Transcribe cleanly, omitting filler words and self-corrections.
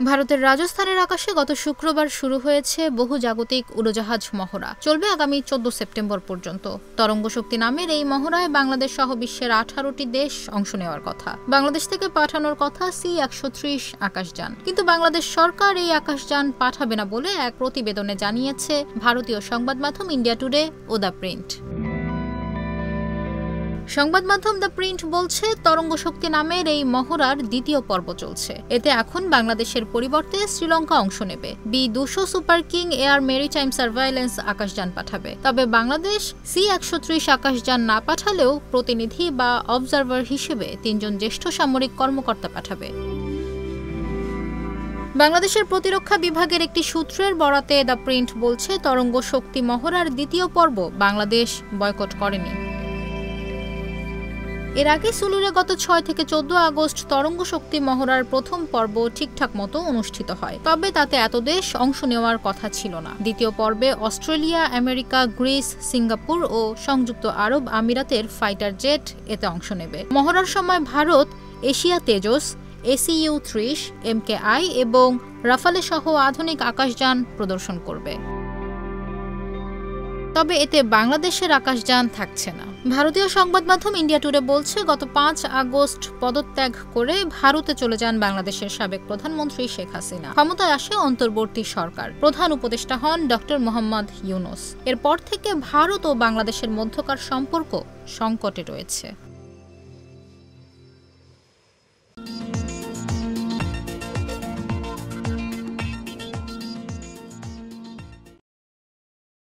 ভারতের রাজস্থানের আকাশে গত শুক্রবার শুরু হয়েছে বহুজাগতিক উড়োজাহাজ মহড়া। চলবে আগামী 14 সেপ্টেম্বর পর্যন্ত। তরঙ্গ শক্তি নামের এই মহড়ায় বাংলাদেশ সহ বিশ্বের 18টি দেশ অংশ নেওয়ার কথা। বাংলাদেশ থেকে পাঠানোর কথা C-130 আকাশযান, কিন্তু বাংলাদেশ সরকার এই আকাশযান পাঠাবে না বলে এক প্রতিবেদনে জানিয়েছে ভারতীয় সংবাদ মাধ্যম ইন্ডিয়া টুডে ও দ্য প্রিন্ট। সংবাদ মাধ্যম দ্য প্রিন্ট বলছে, তরঙ্গ শক্তি নামের এই মহড়ার দ্বিতীয় পর্ব চলছে। এতে এখন বাংলাদেশের পরিবর্তে শ্রীলঙ্কা অংশ নেবে। B-200 super king air maritime surveillance আকাশযান পাঠাবে। তবে বাংলাদেশ C-130 আকাশযান না পাঠালেও প্রতিনিধি বা অবজারভার হিসেবে 3 জন জ্যেষ্ঠ সামরিক কর্মকর্তা পাঠাবে। বাংলাদেশের প্রতিরক্ষা বিভাগের একটি সূত্রের বরাতে দ্য প্রিন্ট বলছে, তরঙ্গ শক্তি মহড়ার দ্বিতীয় পর্ব বাংলাদেশ বয়কট করেনি। এর আগে সুলুরে গত 6 থেকে 14 আগস্ট তরঙ্গ শক্তি মহড়ার প্রথম পর্ব ঠিকঠাক মতো অনুষ্ঠিত হয়, তবে তাতে এত দেশ অংশ নেওয়ার কথা ছিল না। দ্বিতীয় পর্বে অস্ট্রেলিয়া, আমেরিকা, গ্রিস, সিঙ্গাপুর ও সংযুক্ত আরব আমিরাতের ফাইটার জেট এতে অংশ নেবে। মহড়ার সময় Bharat Asia Tejas, ACU-30, MKI এবং রাফালে সহ আধুনিক আকাশযান প্রদর্শন করবে। তবে এতে বাংলাদেশের আকাশযান থাকছে না। ভারতীয় সংবাদ মাধ্যম ইন্ডিয়া টুডে বলছে, গত 5 আগস্ট পদত্যাগ করে ভারতে চলে যান বাংলাদেশের সাবেক প্রধানমন্ত্রী শেখ হাসিনা। ক্ষমতায় আসে অন্তর্বর্তী সরকার। প্রধান উপদেষ্টা হন ডক্টর মোহাম্মদ ইউনূস। এরপর থেকে ভারত ও বাংলাদেশের মধ্যকার সম্পর্ক সংকটে রয়েছে।